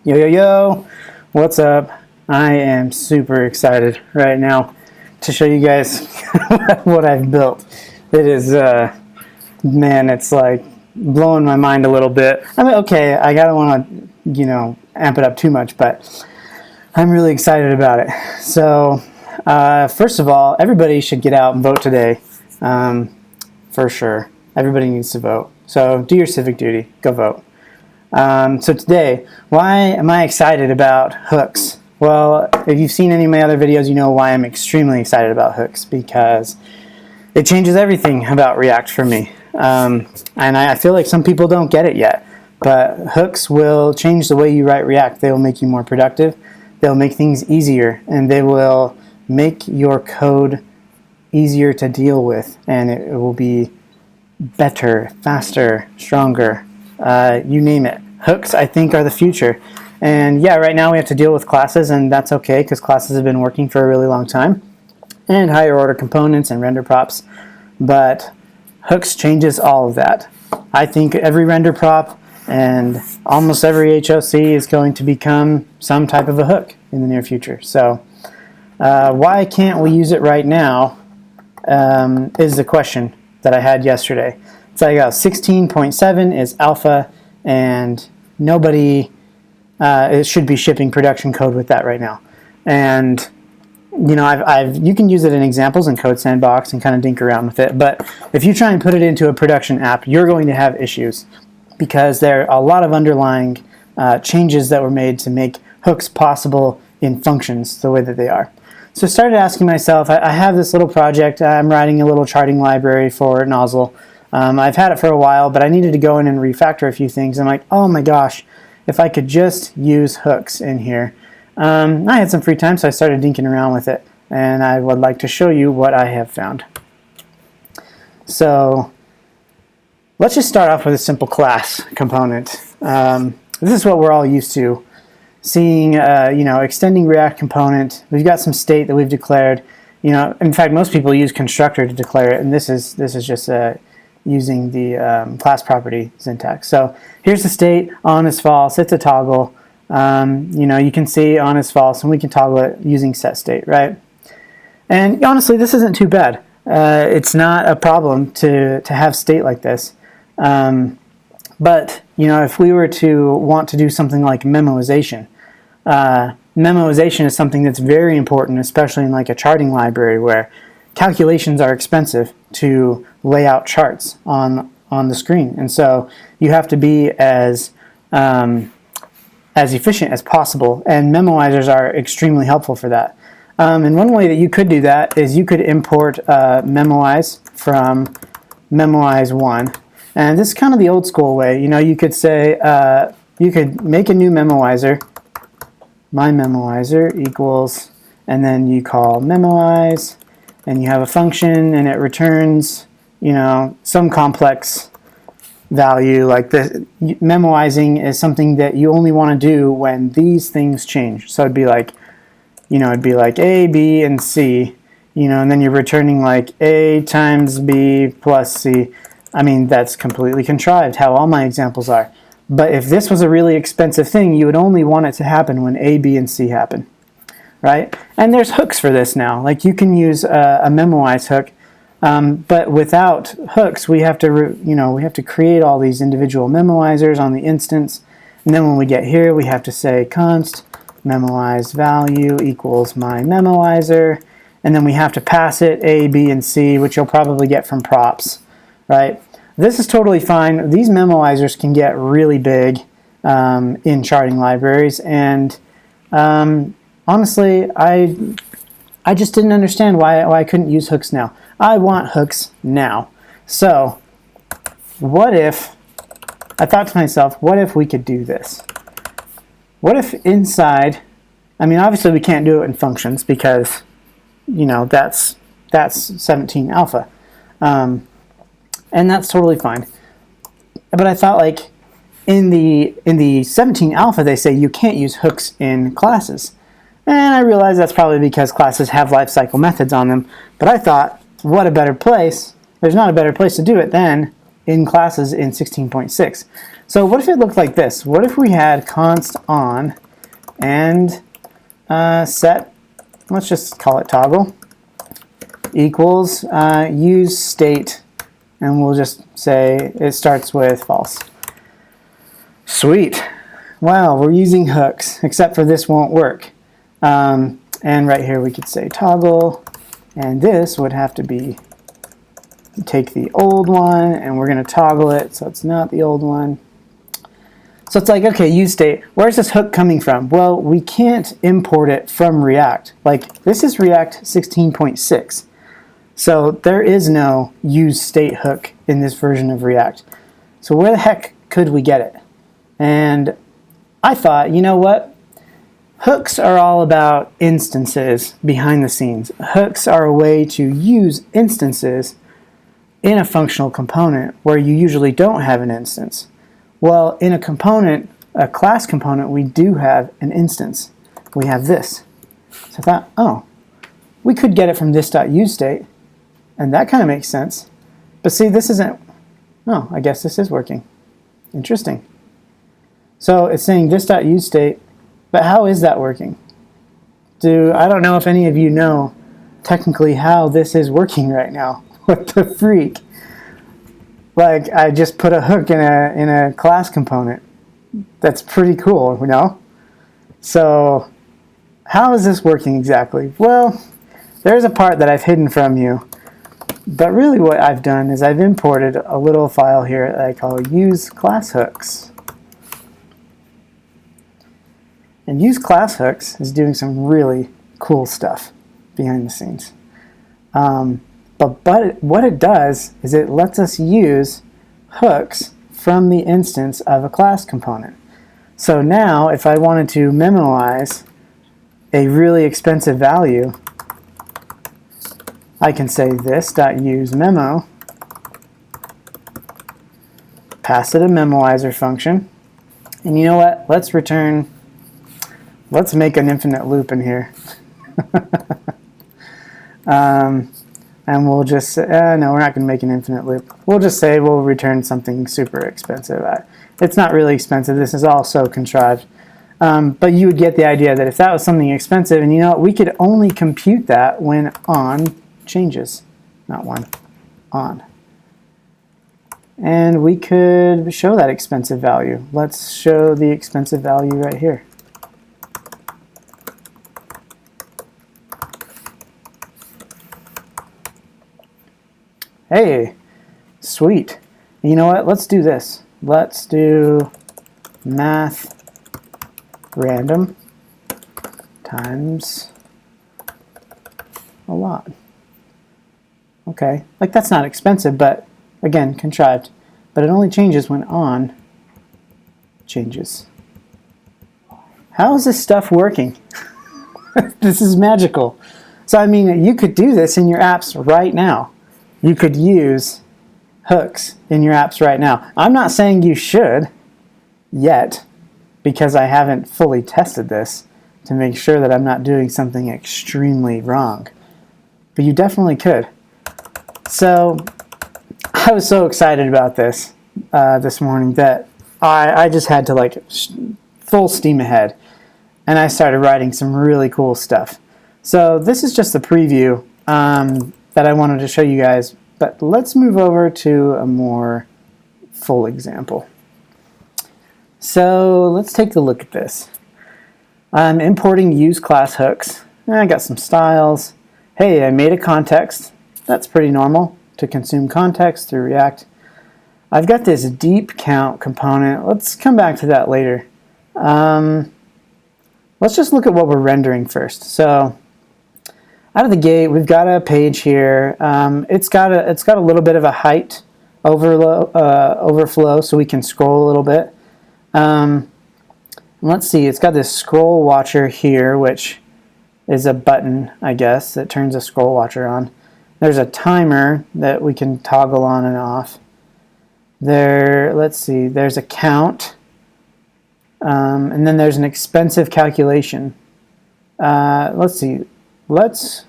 Yo, yo, yo, what's up? I am super excited right now to show you guys what I've built. It is, man, it's like blowing my mind a little bit. I mean, okay, I don't want to, amp it up too much, but I'm really excited about it. So, first of all, everybody should get out and vote today, for sure. Everybody needs to vote. So do your civic duty, go vote. So today, why am I excited about hooks? Well, if you've seen any of my other videos, you know why I'm extremely excited about hooks, because it changes everything about React for me. And I feel like some people don't get it yet, but hooks will change the way you write React. They will make you more productive, they'll make things easier, and they will make your code easier to deal with, and it will be better, faster, stronger. You name it. Hooks, I think, are the future. And yeah, right now we have to deal with classes, and that's okay because classes have been working for a really long time, and higher order components and render props. But hooks changes all of that. I think every render prop and almost every HOC is going to become some type of a hook in the near future. So why can't we use it right now is the question that I had yesterday. It's like 16.7 is alpha, and nobody it should be shipping production code with that right now. And you can use it in examples in Code Sandbox and kind of dink around with it. But if you try and put it into a production app, you're going to have issues because there are a lot of underlying changes that were made to make hooks possible in functions the way that they are. So I started asking myself, I have this little project. I'm writing a little charting library for Nozzle. I've had it for a while, but I needed to go in and refactor a few things. I'm like, oh my gosh, if I could just use hooks in here. I had some free time, so I started dinking around with it, and I would like to show you what I have found. So let's just start off with a simple class component. This is what we're all used to seeing, extending React component. We've got some state that we've declared. In fact, most people use constructor to declare it, and this is just using the class property syntax. So here's the state, on is false, it's a toggle. You can see on is false, and we can toggle it using set state, right? And honestly, this isn't too bad. It's not a problem to have state like this. But if we were to want to do something like memoization, memoization is something that's very important, especially in like a charting library where calculations are expensive to lay out charts on the screen, and so you have to be as efficient as possible, and memoizers are extremely helpful for that. And one way that you could do that is you could import memoize from memoize1, and this is kind of the old school way. You could say you could make a new memoizer, my memoizer equals, and then you call memoize, and you have a function, and it returns, some complex value. Like memoizing is something that you only want to do when these things change. So it'd be like, A, B, and C, and then you're returning like A times B plus C. I mean, that's completely contrived how all my examples are. But if this was a really expensive thing, you would only want it to happen when A, B, and C happen. Right? And there's hooks for this now. Like you can use a memoize hook, but without hooks, we have to create all these individual memoizers on the instance, and then when we get here, we have to say const memoize value equals my memoizer, and then we have to pass it A, B, and C, which you'll probably get from props, right? This is totally fine. These memoizers can get really big in charting libraries, and honestly, I just didn't understand why I couldn't use hooks now. I want hooks now. So what if, I thought to myself, what if we could do this? What if inside, obviously we can't do it in functions because, that's 17 alpha. And that's totally fine. But I thought like in the 17 alpha, they say you can't use hooks in classes. And I realize that's probably because classes have lifecycle methods on them. But I thought, what a better place. There's not a better place to do it than in classes in 16.6. So what if it looked like this? What if we had const on and set, let's just call it toggle, equals use state, and we'll just say it starts with false. Sweet. Wow, we're using hooks, except for this won't work. And right here we could say toggle, and this would have to be, take the old one, and we're going to toggle it so it's not the old one. So it's like, okay, use state. Where's this hook coming from? Well, we can't import it from React. Like, this is React 16.6. So there is no use state hook in this version of React. So where the heck could we get it? And I thought, you know what? Hooks are all about instances behind the scenes. Hooks are a way to use instances in a functional component where you usually don't have an instance. Well, in a component, a class component, we do have an instance. We have this. So I thought, oh, we could get it from this.useState, and that kind of makes sense. But see, this isn't, oh, I guess this is working. Interesting. So it's saying this.useState, but how is that working? I don't know if any of you know technically how this is working right now. What the freak? Like, I just put a hook in a class component. That's pretty cool, you know? So how is this working exactly? Well, there's a part that I've hidden from you. But really what I've done is I've imported a little file here that I call use class hooks. And use class hooks is doing some really cool stuff behind the scenes. But what it does is it lets us use hooks from the instance of a class component. So now if I wanted to memoize a really expensive value, I can say this.useMemo, pass it a memoizer function, and you know what? Let's make an infinite loop in here. And we'll just say, no, we're not going to make an infinite loop. We'll just say we'll return something super expensive. It's not really expensive. This is all so contrived. But you would get the idea that if that was something expensive, and you know what, we could only compute that when on changes. Not when, on. And we could show that expensive value. Let's show the expensive value right here. Hey, sweet. You know what? Let's do this. Let's do math random times a lot. Okay, like that's not expensive, but again, contrived. But it only changes when on changes. How is this stuff working? This is magical. So I mean, you could do this in your apps right now. You could use hooks in your apps right now. I'm not saying you should yet, because I haven't fully tested this to make sure that I'm not doing something extremely wrong. But you definitely could. So I was so excited about this this morning that I just had to like full steam ahead, and I started writing some really cool stuff. So this is just a preview that I wanted to show you guys, but let's move over to a more full example. So let's take a look at this. I'm importing use class hooks. I got some styles. Hey, I made a context. That's pretty normal to consume context through React. I've got this deep count component. Let's come back to that later. Let's just look at what we're rendering first. So out of the gate, we've got a page here. It's got a little bit of a height overflow, so we can scroll a little bit. Let's see, it's got this scroll watcher here, which is a button, I guess, that turns a scroll watcher on. There's a timer that we can toggle on and off. Let's see, there's a count, and then there's an expensive calculation. Let's see. Let's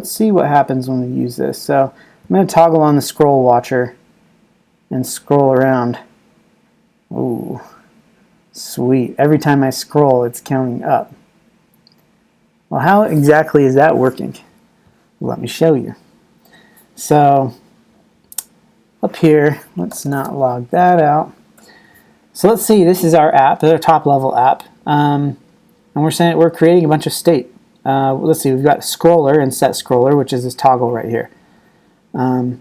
see what happens when we use this. So I'm going to toggle on the scroll watcher, and scroll around. Ooh, sweet. Every time I scroll, it's counting up. Well, how exactly is that working? Let me show you. So up here, let's not log that out. So let's see, this is our app, our top level app. And we're creating a bunch of state. Let's see, we've got scroller and set scroller, which is this toggle right here. And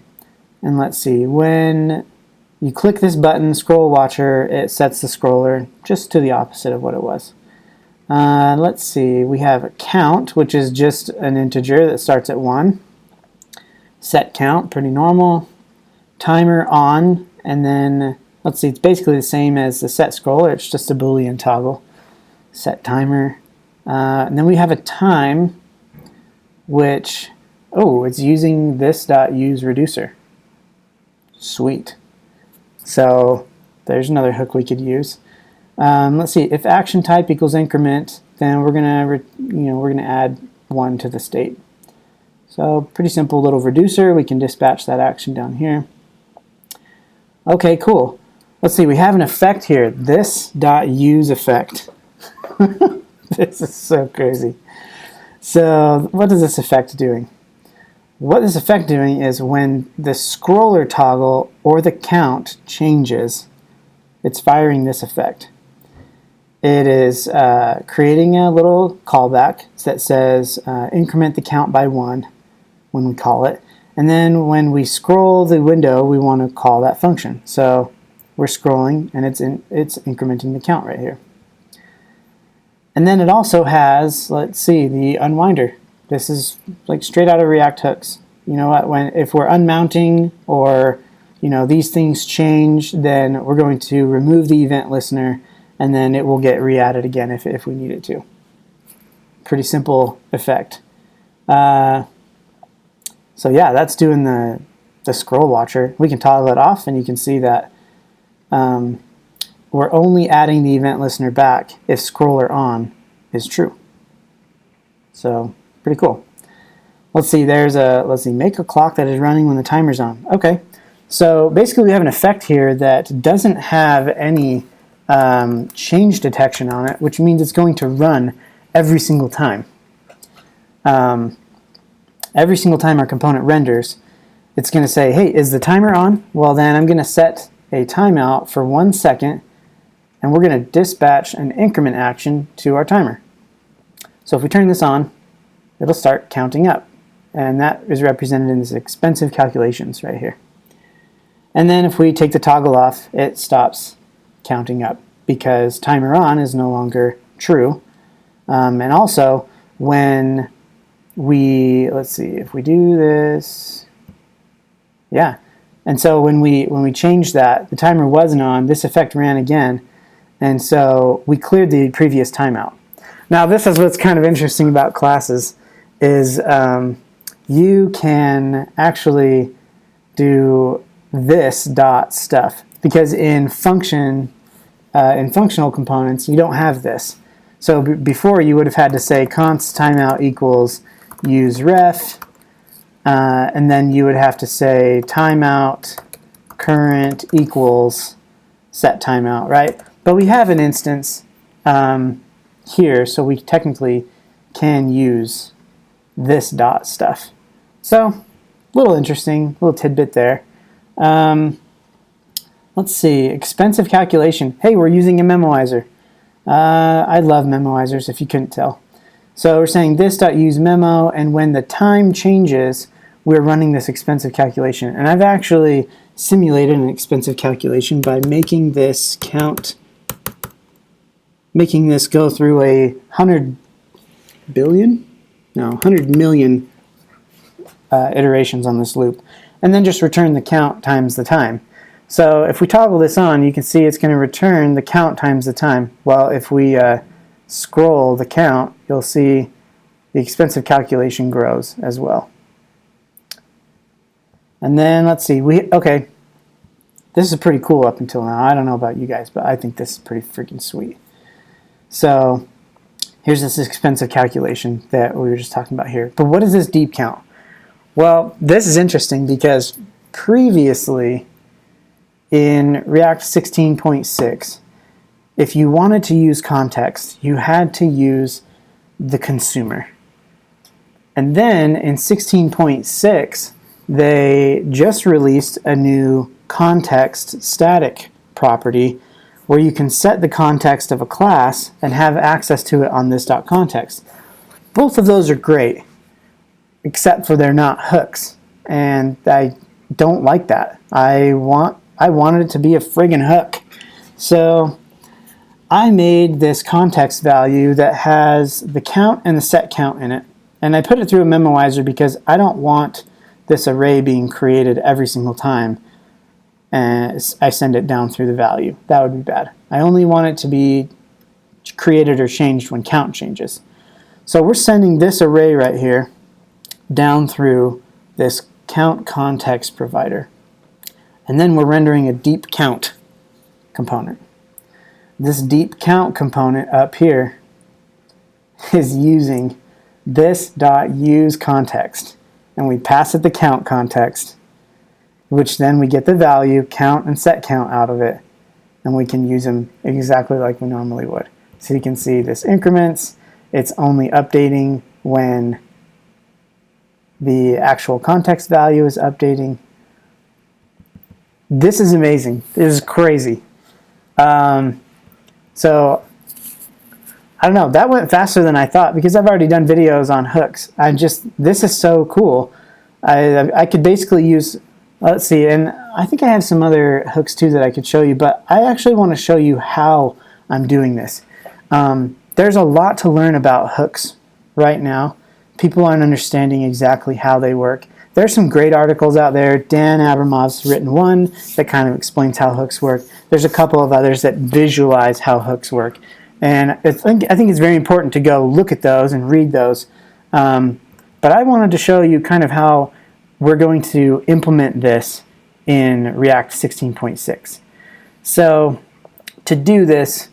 let's see, when you click this button, scroll watcher, it sets the scroller just to the opposite of what it was. Let's see, we have a count, which is just an integer that starts at 1. Set count, pretty normal. Timer on, and then let's see, it's basically the same as the set scroller, it's just a Boolean toggle. Set timer. And then we have a time, which, oh, it's using this .use reducer. Sweet. So there's another hook we could use. Let's see, if action type equals increment, then we're gonna add 1 to the state. So pretty simple little reducer. We can dispatch that action down here. Okay, cool. Let's see, we have an effect here, this.use effect. This is so crazy. So what is this effect doing? What this effect doing is when the scroller toggle or the count changes, it's firing this effect. It is creating a little callback that says increment the count by 1 when we call it. And then when we scroll the window, we want to call that function. So we're scrolling and it's incrementing the count right here. And then it also has, let's see, the unwinder. This is like straight out of React hooks. You know what, if we're unmounting or these things change, then we're going to remove the event listener and then it will get re-added again if we need it to. Pretty simple effect. So yeah, that's doing the scroll watcher. We can toggle it off and you can see that we're only adding the event listener back if scroller on is true. So pretty cool. Let's see, let's see, make a clock that is running when the timer's on. Okay, so basically we have an effect here that doesn't have any change detection on it, which means it's going to run every single time. Every single time our component renders, it's going to say, hey, is the timer on? Well, then I'm going to set a timeout for 1 second, and we're going to dispatch an increment action to our timer. So if we turn this on, it'll start counting up, and that is represented in this expensive calculations right here. And then if we take the toggle off, it stops counting up because timer on is no longer true. And also, when let's see, if we do this, yeah. And so when we change that, the timer wasn't on, this effect ran again, and so we cleared the previous timeout. Now this is what's kind of interesting about classes, is you can actually do this dot stuff, because in functional components you don't have this. So before you would have had to say const timeout equals use ref, and then you would have to say timeout current equals set timeout, right? But we have an instance here, so we technically can use this dot stuff. So a little interesting, little tidbit there. Let's see, expensive calculation. Hey, we're using a memoizer. I love memoizers, if you couldn't tell. So we're saying this.use memo, and when the time changes, we're running this expensive calculation. And I've actually simulated an expensive calculation by making this count, making this go through 100 million iterations on this loop, and then just return the count times the time. So if we toggle this on, you can see it's going to return the count times the time. Well, if we scroll the count, you'll see the expensive calculation grows as well. And then let's see, okay, this is pretty cool up until now. I don't know about you guys, but I think this is pretty freaking sweet. So here's this expensive calculation that we were just talking about here. But what is this deep count? Well, this is interesting because previously in React 16.6, if you wanted to use context, you had to use the consumer. And then in 16.6, they just released a new context static property where you can set the context of a class and have access to it on this.context. Both of those are great, except for they're not hooks. And I don't like that. I wanted it to be a friggin' hook. So I made this context value that has the count and the set count in it. And I put it through a memoizer because I don't want this array being created every single time and I send it down through the value. That would be bad. I only want it to be created or changed when count changes. So we're sending this array right here down through this count context provider. And then we're rendering a deep count component. This deep count component up here is using this.use context. And we pass it the count context, which then we get the value, count and set count out of it. And we can use them exactly like we normally would. So you can see this increments. It's only updating when the actual context value is updating. This is amazing. This is crazy. So I don't know, that went faster than I thought because I've already done videos on hooks. This is so cool. I could basically use, let's see, and I think I have some other hooks too that I could show you, but I actually want to show you how I'm doing this. There's a lot to learn about hooks right now. People aren't understanding exactly how they work. There's some great articles out there. Dan Abramov's written one that kind of explains how hooks work. There's a couple of others that visualize how hooks work. And I think it's very important to go look at those and read those. But I wanted to show you kind of how we're going to implement this in React 16.6. So to do this,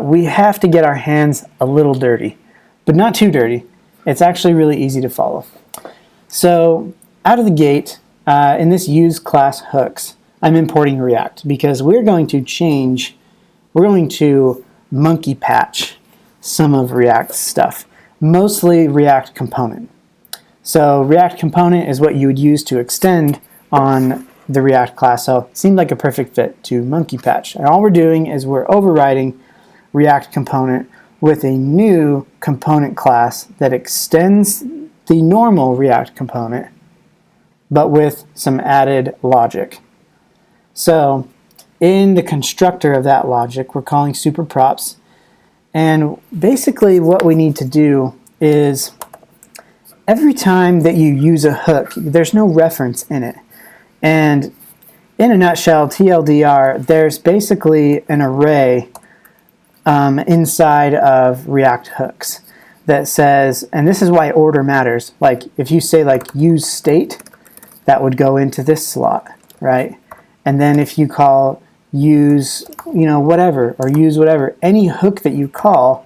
we have to get our hands a little dirty, but not too dirty. It's actually really easy to follow. So out of the gate, in this use class hooks, I'm importing React because we're going to monkey patch some of React's stuff, mostly React component. So React component is what you would use to extend on the React class, so it seemed like a perfect fit to monkey patch. And all we're doing is we're overriding React component with a new component class that extends the normal React component, but with some added logic. So in the constructor of that logic, we're calling superprops. And basically what we need to do is every time that you use a hook, there's no reference in it. And in a nutshell, TLDR, there's basically an array inside of React hooks that says, and this is why order matters. Like if you say like use state, that would go into this slot, right? And then if you call use, whatever, or use whatever, any hook that you call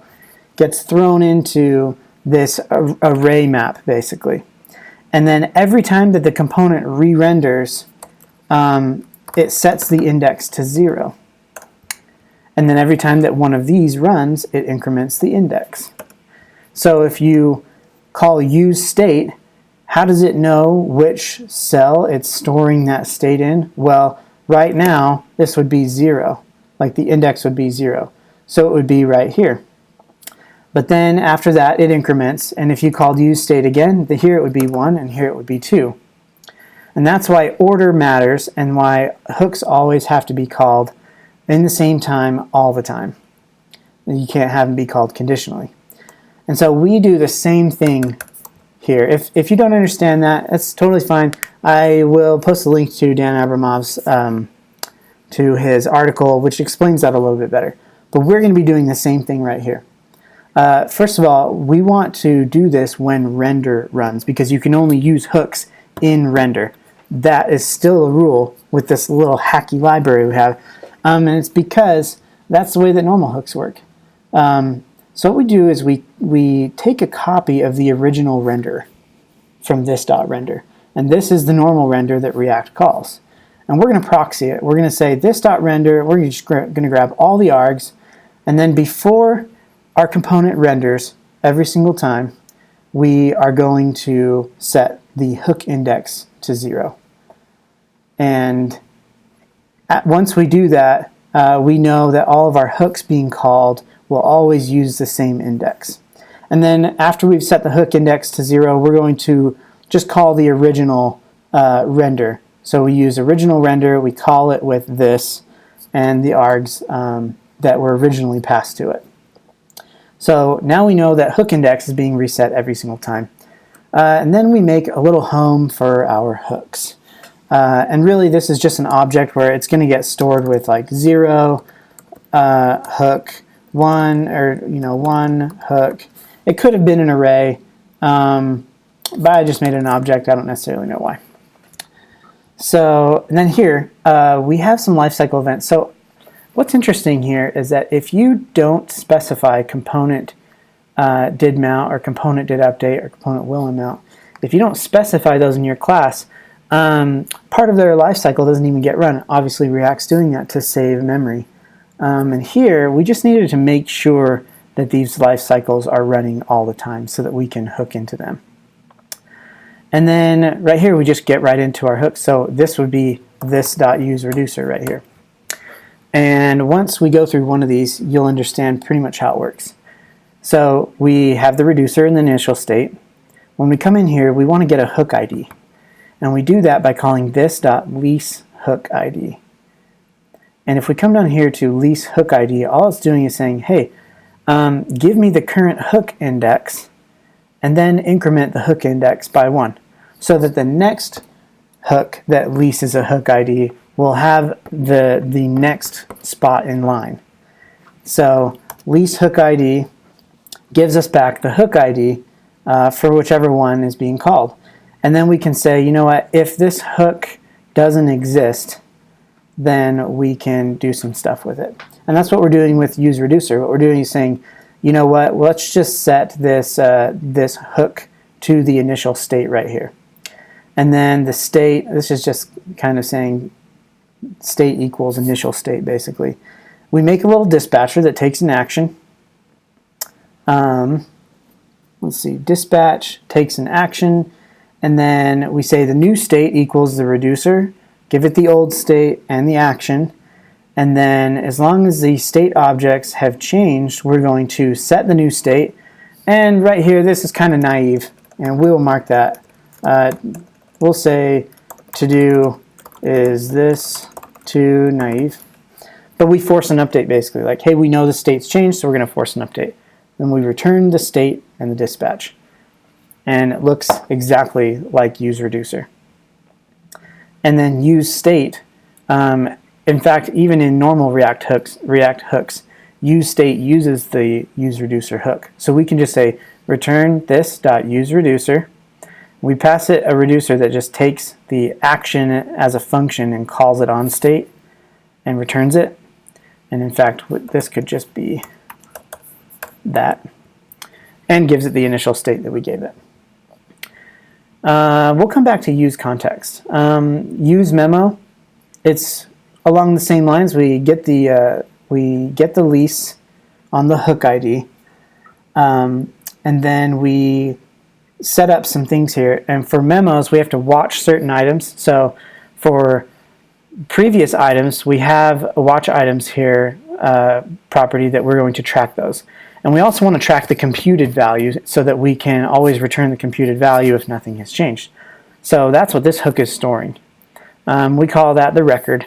gets thrown into this array map, basically. And then every time that the component re-renders, it sets the index to 0. And then every time that one of these runs, it increments the index. So if you call use state, how does it know which cell it's storing that state in? Well, right now, this would be 0. Like the index would be 0. So it would be right here. But then after that, it increments. And if you called use state again, here it would be 1 and here it would be 2. And that's why order matters and why hooks always have to be called in the same time all the time. You can't have them be called conditionally. And so we do the same thing here. If you don't understand that, that's totally fine. I will post a link to Dan Abramov's, to his article, which explains that a little bit better. But we're going to be doing the same thing right here. First of all, we want to do this when render runs, because you can only use hooks in render. That is still a rule with this little hacky library we have. And it's because that's the way that normal hooks work. So what we do is we take a copy of the original render from this.render. And this is the normal render that React calls. and we're going to proxy it. We're going to say this.render, we're just going to grab all the args, and then before our component renders every single time, we are going to set the hook index to 0. And once we do that, we know that all of our hooks being called will always use the same index. And then after we've set the hook index to 0, we're going to just call the original render. So we use original render, we call it with this and the args that were originally passed to it. So now we know that hook index is being reset every single time. And then we make a little home for our hooks. And really this is just an object where it's going to get stored with like 0, hook, 1, or 1, hook. It could have been an array, but I just made an object. I don't necessarily know why. So, and then here, we have some lifecycle events. So what's interesting here is that if you don't specify component did mount or component did update or component will mount, if you don't specify those in your class, part of their lifecycle doesn't even get run. Obviously React's doing that to save memory. And here we just needed to make sure that these life cycles are running all the time so that we can hook into them. And then right here we just get right into our hook. So this would be this.useReducer right here. And once we go through one of these, you'll understand pretty much how it works. So we have the reducer in the initial state. When we come in here, we want to get a hook ID. And we do that by calling this.leaseHookID. And if we come down here to leaseHookID, all it's doing is saying, hey, give me the current hook index and then increment the hook index by 1 so that the next hook that leases a hook ID will have the next spot in line. So leaseHookID gives us back the hook ID for whichever one is being called. And then we can say, you know what, if this hook doesn't exist, then we can do some stuff with it. And that's what we're doing with useReducer. What we're doing is saying, you know what, let's just set this, this hook to the initial state right here. And then the state, this is just kind of saying state equals initial state, basically. We make a little dispatcher that takes an action. Let's see, dispatch takes an action, and then we say the new state equals the reducer, give it the old state and the action, and then as long as the state objects have changed, we're going to set the new state. And right here, this is kind of naive, and we'll mark that. We'll say to do is this to naive, but we force an update basically, like, hey, we know the state's changed, so we're going to force an update. Then we return the state and the dispatch. And it looks exactly like useReducer. And then useState, in fact, even in normal React hooks, useState uses the useReducer hook. So we can just say return this.useReducer. We pass it a reducer that just takes the action as a function and calls it on state and returns it. And in fact, this could just be that, and gives it the initial state that we gave it. We'll come back to use context. Use memo, it's along the same lines. We get the lease on the hook ID, and then we set up some things here. And for memos, we have to watch certain items. So for previous items, we have a watch items here property that we're going to track those. And we also want to track the computed value so that we can always return the computed value if nothing has changed. So that's what this hook is storing. We call that the record.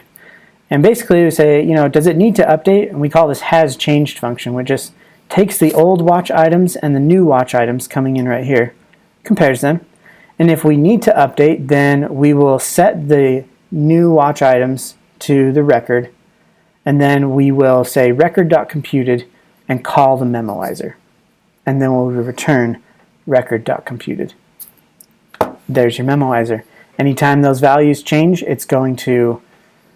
And basically we say, you know, does it need to update? And we call this has changed function, which just takes the old watch items and the new watch items coming in right here, compares them. And if we need to update, then we will set the new watch items to the record. And then we will say record.computed and call the memoizer. And then we'll return record.computed. There's your memoizer. Anytime those values change, it's going to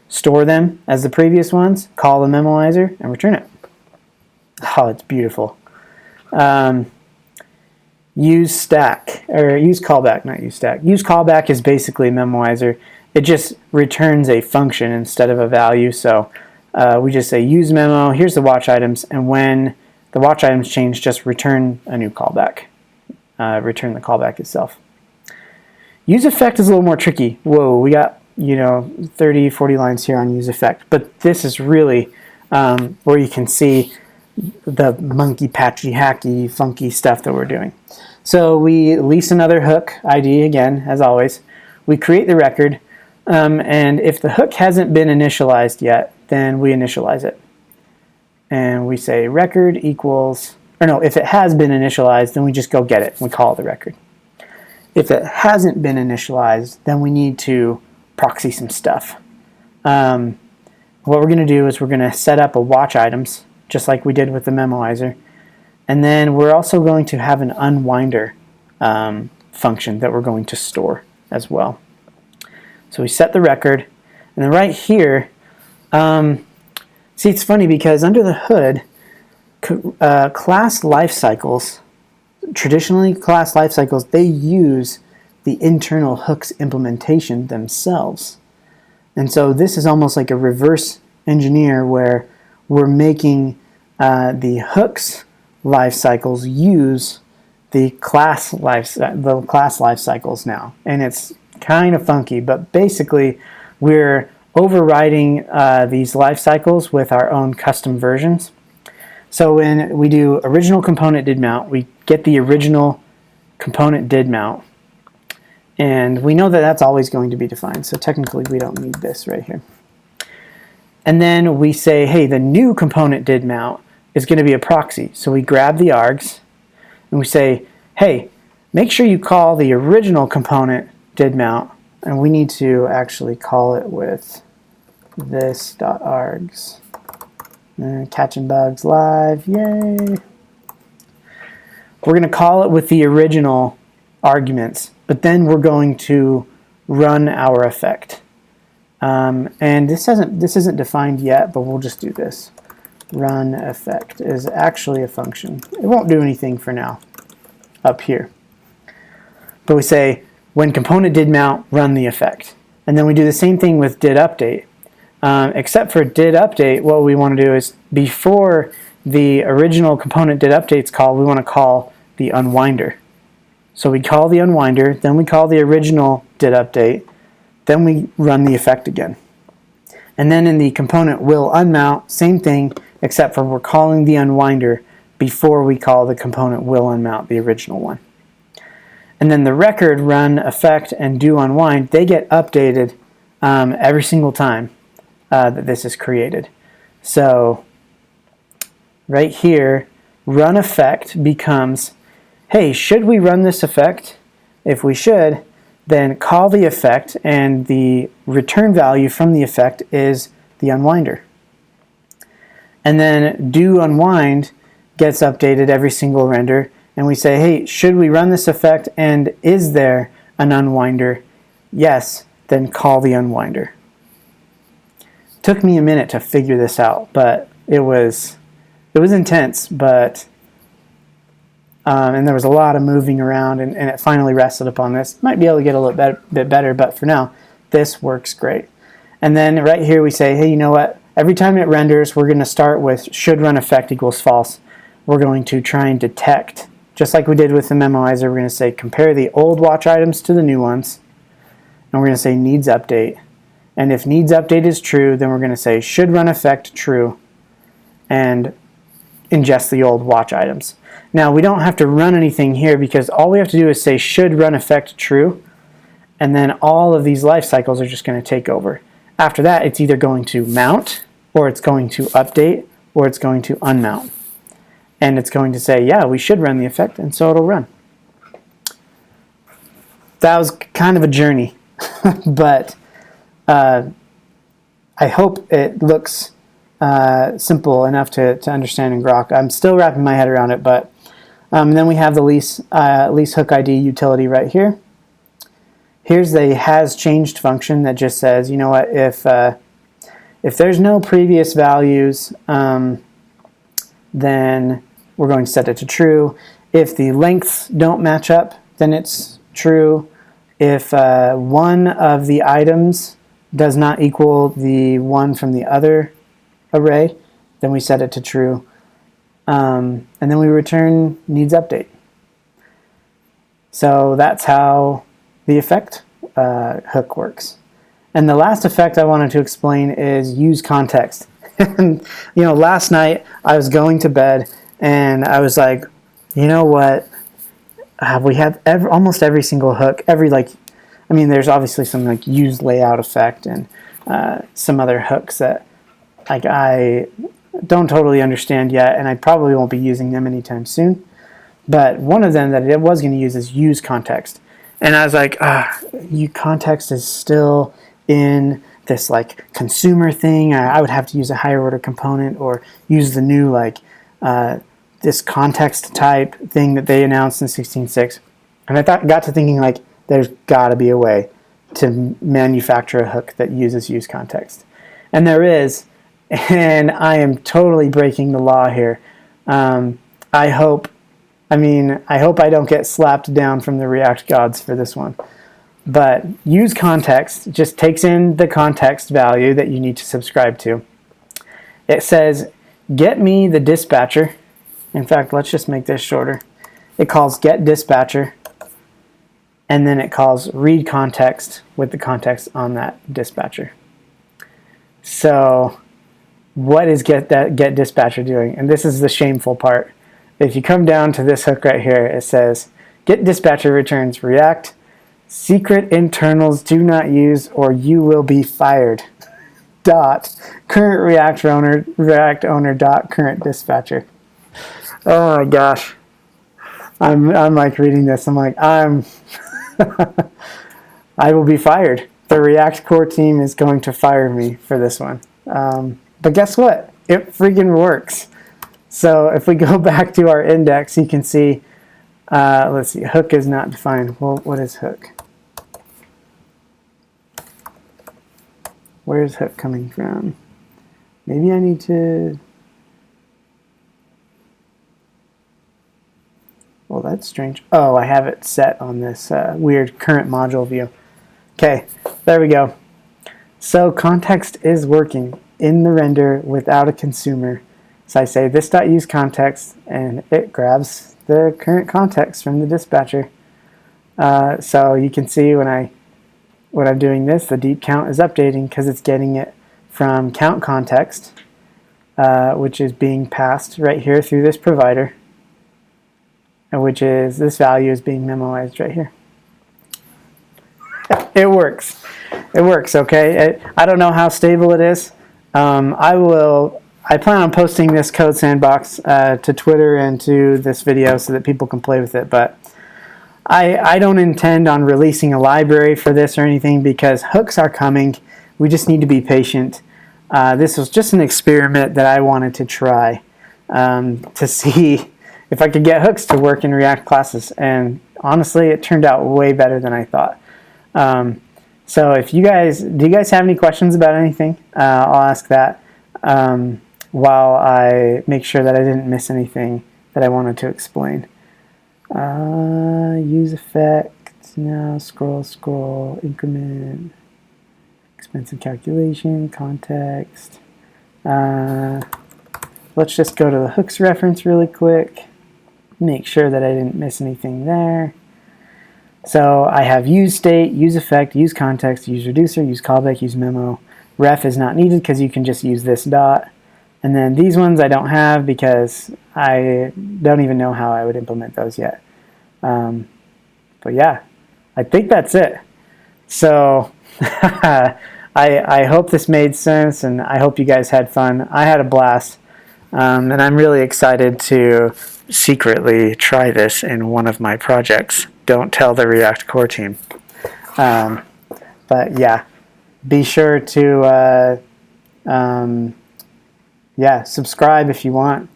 store them as the previous ones, call the memoizer, and return it. Oh, it's beautiful. Use stack, or use callback, not use stack. Use callback is basically a memoizer. it just returns a function instead of a value. So we just say use memo, here's the watch items, and when the watch items change, just return a new callback. Return the callback itself. Use effect is a little more tricky. Whoa, we got 30, 40 lines here on use effect, but this is really where you can see the monkey patchy hacky funky stuff that we're doing. So we lease another hook ID again, as always. We create the record, and if the hook hasn't been initialized yet, then we initialize it. And we say record equals, or no, if it has been initialized, then we just go get it. We call it the record. If it hasn't been initialized, then we need to proxy some stuff. What we're going to do is we're going to set up a watch items, just like we did with the Memoizer. And then we're also going to have an unwinder function that we're going to store as well. So we set the record, and then right here, see, it's funny because under the hood, class lifecycles, traditionally class lifecycles, they use the internal hooks implementation themselves. And so this is almost like a reverse engineer where we're making the hooks lifecycles use the class lifecycles now. And it's kind of funky, but basically we're overriding these lifecycles with our own custom versions. So when we do original component did mount, we get the original component did mount, and we know that that's always going to be defined, so technically we don't need this right here. And then we say, hey, the new component did mount is going to be a proxy. So we grab the args and we say, hey, make sure you call the original component did mount, and we need to actually call it with this.args. Catching bugs live, yay! We're going to call it with the original arguments, but then we're going to run our effect. And this isn't defined yet, but we'll just do this. Run effect is actually a function. It won't do anything for now up here. But we say, when component did mount, run the effect. And then we do the same thing with did update. Except for did update, what we want to do is before the original component did update's call, we want to call the unwinder. So we call the unwinder, then we call the original did update, then we run the effect again. And then in the component will unmount, same thing, except for we're calling the unwinder before we call the component will unmount, the original one. And then the record, run, effect, and do unwind, they get updated every single time that this is created. So right here, run effect becomes, hey, should we run this effect? If we should, then call the effect, and the return value from the effect is the unwinder. And then do unwind gets updated every single render, and we say, hey, should we run this effect, and is there an unwinder? Yes, then call the unwinder. Took me a minute to figure this out, but it was intense, but and there was a lot of moving around, and it finally rested upon this. Might be able to get a little bit better, but for now, this works great. And then right here we say, hey, you know what? Every time it renders, we're going to start with should run effect equals false. We're going to try and detect, just like we did with the Memoizer, we're going to say compare the old watch items to the new ones, and we're going to say needs update. And if needs update is true, then we're going to say should run effect true and ingest the old watch items. Now we don't have to run anything here because all we have to do is say should run effect true, and then all of these life cycles are just going to take over. After that, it's either going to mount, or it's going to update, or it's going to unmount. And it's going to say, yeah, we should run the effect, and so it'll run. That was kind of a journey, but I hope it looks simple enough to understand in Grok. I'm still wrapping my head around it, but then we have the lease hook ID utility right here. Here's the has changed function that just says, you know what, if there's no previous values, then we're going to set it to true. If the lengths don't match up, then it's true. If one of the items does not equal the one from the other array, then we set it to true. And then we return needs update. So that's how the effect hook works. And the last effect I wanted to explain is use context. And, last night I was going to bed and I was like, you know what? We have almost every single hook, there's obviously some like use layout effect and some other hooks that I don't totally understand yet, and I probably won't be using them anytime soon. But one of them that I was going to use is use context. And I was like, context is still in this like consumer thing. I would have to use a higher order component or use the new this context type thing that they announced in 16.6. And I got to thinking like there's got to be a way to manufacture a hook that uses use context. And there is, and I am totally breaking the law here. I hope I don't get slapped down from the React gods for this one. But use context just takes in the context value that you need to subscribe to. It says, get me the dispatcher. In fact, let's just make this shorter. It calls get dispatcher, and then it calls read context with the context on that dispatcher. So what is get dispatcher doing? And this is the shameful part. If you come down to this hook right here, it says get dispatcher returns React secret internals do not use or you will be fired. Current React owner dot current dispatcher. Oh my gosh. I'm like reading this. I'm like, I will be fired. The React core team is going to fire me for this one. But guess what? It freaking works. So if we go back to our index, you can see, let's see, hook is not defined. Well, what is hook? Where's hook coming from? Maybe I need to... Well, that's strange. Oh, I have it set on this weird current module view. Okay, there we go. So context is working in the render without a consumer. So I say this.useContext, and it grabs the current context from the dispatcher. So you can see when I'm doing this, the deep count is updating because it's getting it from count context, which is being passed right here through this provider, which is this value is being memoized right here. It works. It works, okay? I don't know how stable it is. I plan on posting this code sandbox to Twitter and to this video so that people can play with it, but I don't intend on releasing a library for this or anything because hooks are coming. We just need to be patient. This was just an experiment that I wanted to try to see if I could get hooks to work in React classes, and honestly, it turned out way better than I thought. So if do you guys have any questions about anything? I'll ask that while I make sure that I didn't miss anything that I wanted to explain. Use effect, now scroll, increment, expensive calculation, context. Let's just go to the hooks reference really quick. Make sure that I didn't miss anything there. So I have use state, use effect, use context, use reducer, use callback, use memo. Ref is not needed because you can just use this dot. And then these ones I don't have because I don't even know how I would implement those yet. But yeah, I think that's it. So I hope this made sense, and I hope you guys had fun. I had a blast, and I'm really excited to secretly try this in one of my projects. Don't tell the React core team. But yeah, be sure to subscribe if you want.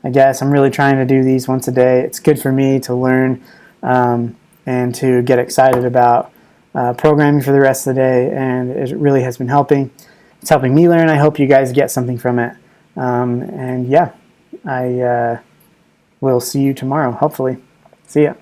I guess I'm really trying to do these once a day. It's good for me to learn and to get excited about programming for the rest of the day, and it really has been helping. It's helping me learn. I hope you guys get something from it. And yeah, I will see you tomorrow, hopefully. See ya.